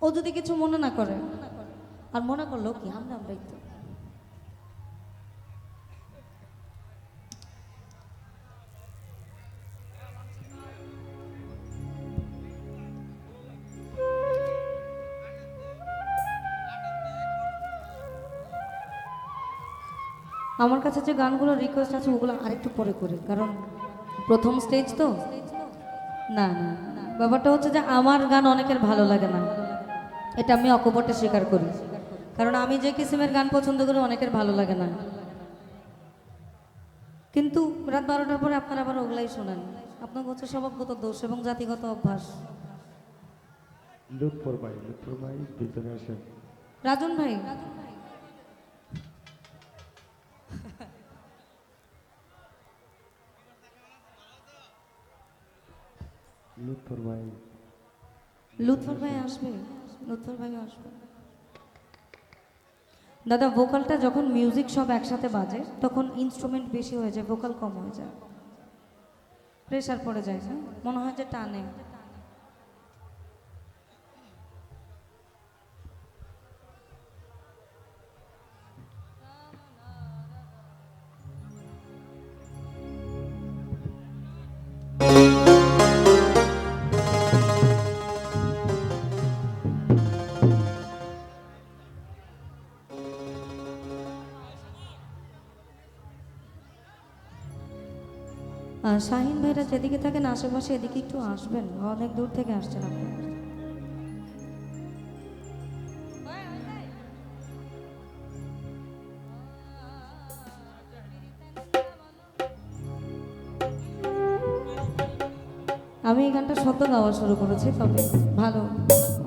ও যদি কিছু মনে না করে, আর মনে করলো কি আমরাই তো। আমার কাছে যে গানগুলো রিকোয়েস্ট আছে ওগুলো আরেকটু পরে করি, কারণ প্রথম স্টেজ তো। না না ব্যাপারটা হচ্ছে যে আমার গান অনেকের ভালো লাগে না, এটা আমি অকপটে স্বীকার করি। কারণ আমি যে কিসিমের গান পছন্দ করি অনেকের ভালো লাগে না, কিন্তু রাত 12টার পরে আপনারা আবার ওগুলাই শোনেন। আপনার হচ্ছে স্বভাবগত দোষ এবং জাতিগত অভ্যাস। লুৎফর ভাই ভিতরে আসেন। রাজন ভাই, লুৎফর ভাই লুৎফর ভাই আসবে, লুৎফর ভাই আসবে। দাদা ভোকালটা যখন মিউজিক সব একসাথে বাজে তখন ইনস্ট্রুমেন্ট বেশি হয়ে যায়, ভোকাল কম হয়ে যায়, প্রেশার পড়ে যায়, হ্যাঁ মনে হয় যে টানে। আর শাহিন ভাইরা যেদিকে থাকেন আশেপাশে এদিকে একটু আসবেন, অনেক দূর থেকে আসছেন আপনি। আমি এই গানটা সদ্য গাওয়া শুরু করেছি, তবে ভালো,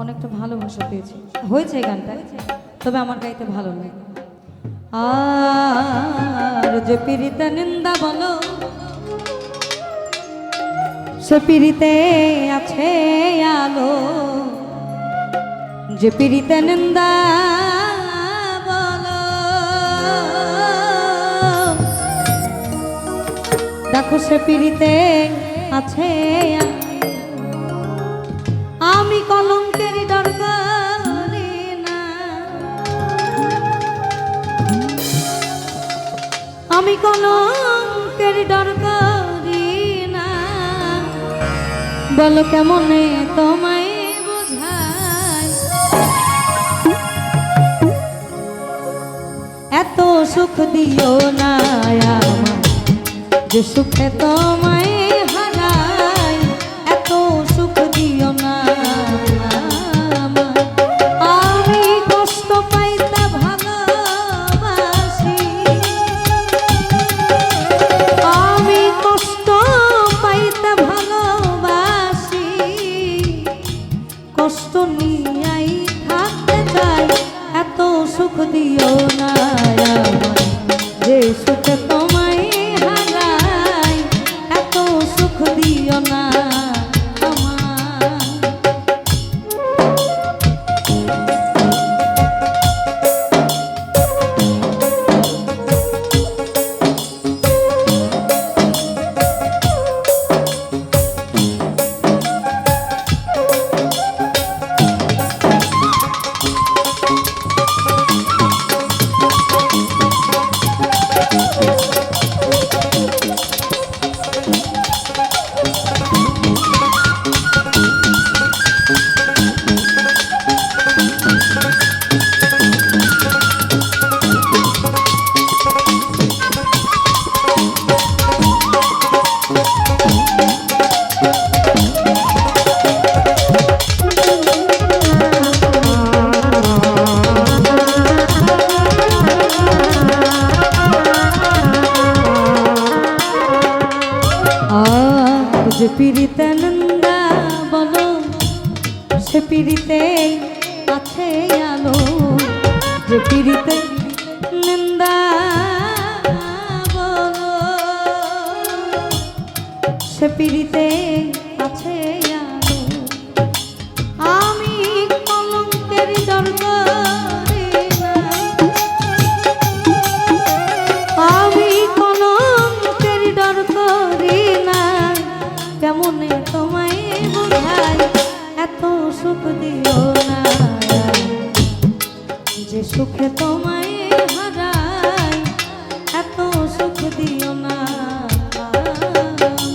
অনেকটা ভালোবাসা পেয়েছি হয়েছে এই গানটা, তবে আমার গাইতে ভালো লাগে। আর যে পিরিতে নিন্দা বলো সে পিরিতে আছে আলো, যে পিরিতে নিন্দা বলো দেখো সে পিরিতে আছে। আমি কলঙ্কের ডর করি না, আমি কলঙ্কের ডর করি না, বলো কেমনে তোমায় বোঝাই, এত সুখ দিও না আমার যে সুখে তোমায় হারাই, এত সুখ দিও না আমার। আমি কষ্ট পাইতে ভালোবাসি, আমি কষ্ট পাইতে ভালোবাসি, কষ্ট নিয়াই থাকতে চাই, এত সুখ দিও না আমার যে সুখে তোমায় হারাই, এত সুখ দিও না আমার। যে পিরিতে নিন্দা বলো সে পিরিতে আছে আলো, যে পিরিতে নিন্দা বলো সে পিরিতে আছে আলো। আমি কলঙ্কের ডর করি না, আমি কলঙ্কের ডর করি না, কেমনে তোমায় বোঝাই, এত সুখ দিও না। সুখে তোমায় হারাই, এত সুখ দিও না আমায়।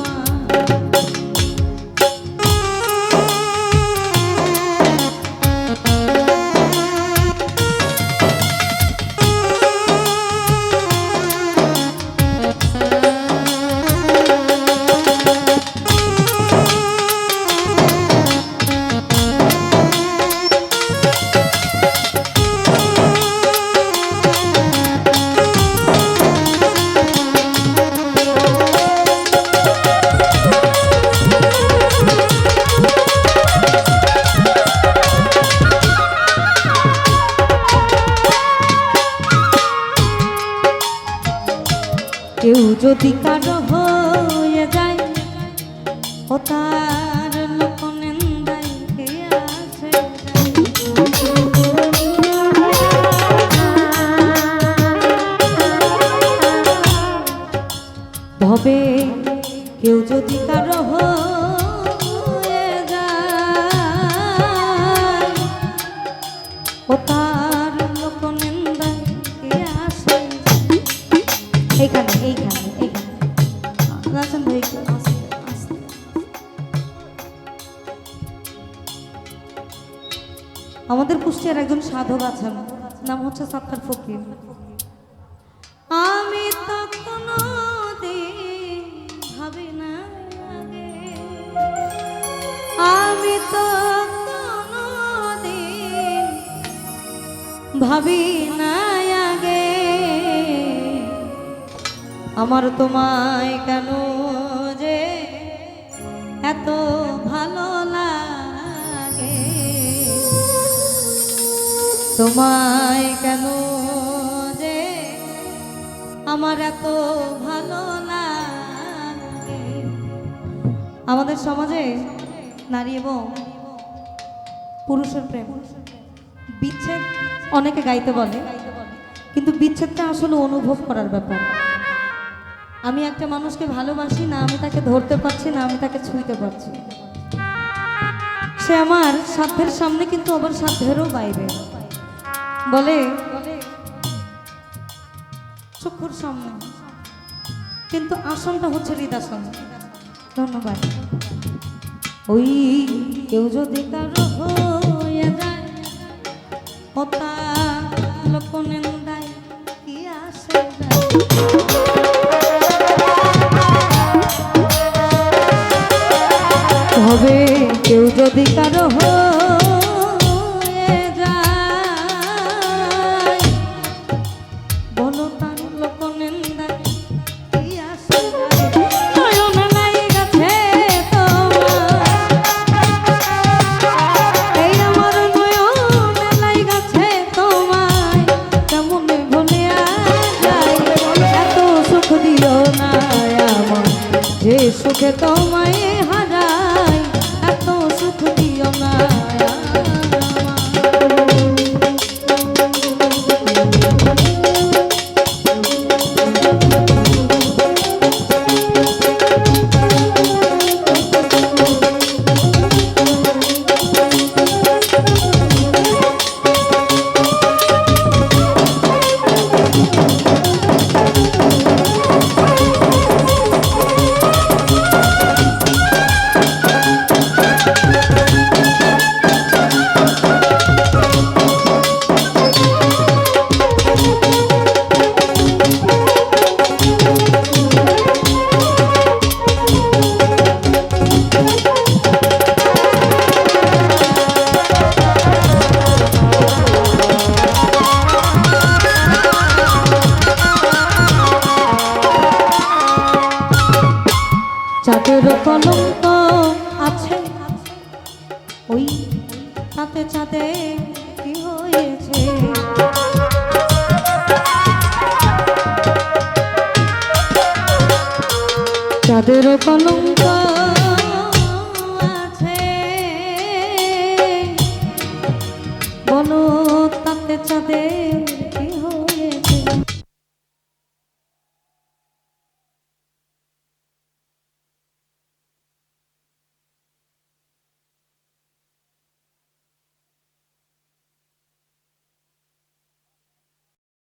কেউ যদি কারো হয়ে যায়, ও তার লোক নিন্দায় কে আসে ভবে। কেউ যদি কারো হয়ে যায়, ও তার লোক নিন্দায় কে আসে। এইখানে এইখানে এইখানে রাজন ভাই একটু আস্তে আস্তে। আমাদের কুষ্টিয়ার একজন সাধক আছেন, নাম হচ্ছে সত্তার ফকির। আমি তো কোনোদিন ভাবি না আগে, আমি তো কোনোদিন ভাবি না আগে, আমার তোমায় কেন যে এত ভালো লাগে, তোমায় কেন যে আমার এত ভালো লাগে। আমাদের সমাজে নারী এবং পুরুষের প্রেম বিচ্ছেদ অনেকে গাইতে বলে, কিন্তু বিচ্ছেদটা আসলে অনুভব করার ব্যাপার। আমি একটা মানুষকে ভালোবাসি না, আমি তাকে ধরতে পারছি না, আমি তাকে ছুঁইতে পারছি, সে আমার সাধ্যের সামনে কিন্তু আবার সাধ্যেরও বাইরে, বলে চক্ষুর সামনে, কিন্তু আসনটা হচ্ছে হৃদাসন। ধন্যবাদ। ওই কেউ যদি কারো হয়ে যায়, ও তার লোক নিন্দায় কি আসে যায়। হবে কেউ যদি কারো হয়ে যায়, বলো তার লোক নিন্দায় কি আসে যায়। নয়ন লাইগাছে তোমার, এই আমার নয়ন লাইগাছে তোমায়, কেমনে ভুলিয়া যাই। এত সুখ দিও না আমায়, যে সুখে তোমায় হারাই, এত সুখ দিও না চাঁদের কলঙ্ক আছে, ওই তাতে চাঁদে কি হয়েছে। চাঁদের কলঙ্ক আছে, বলো তাতে চাঁদের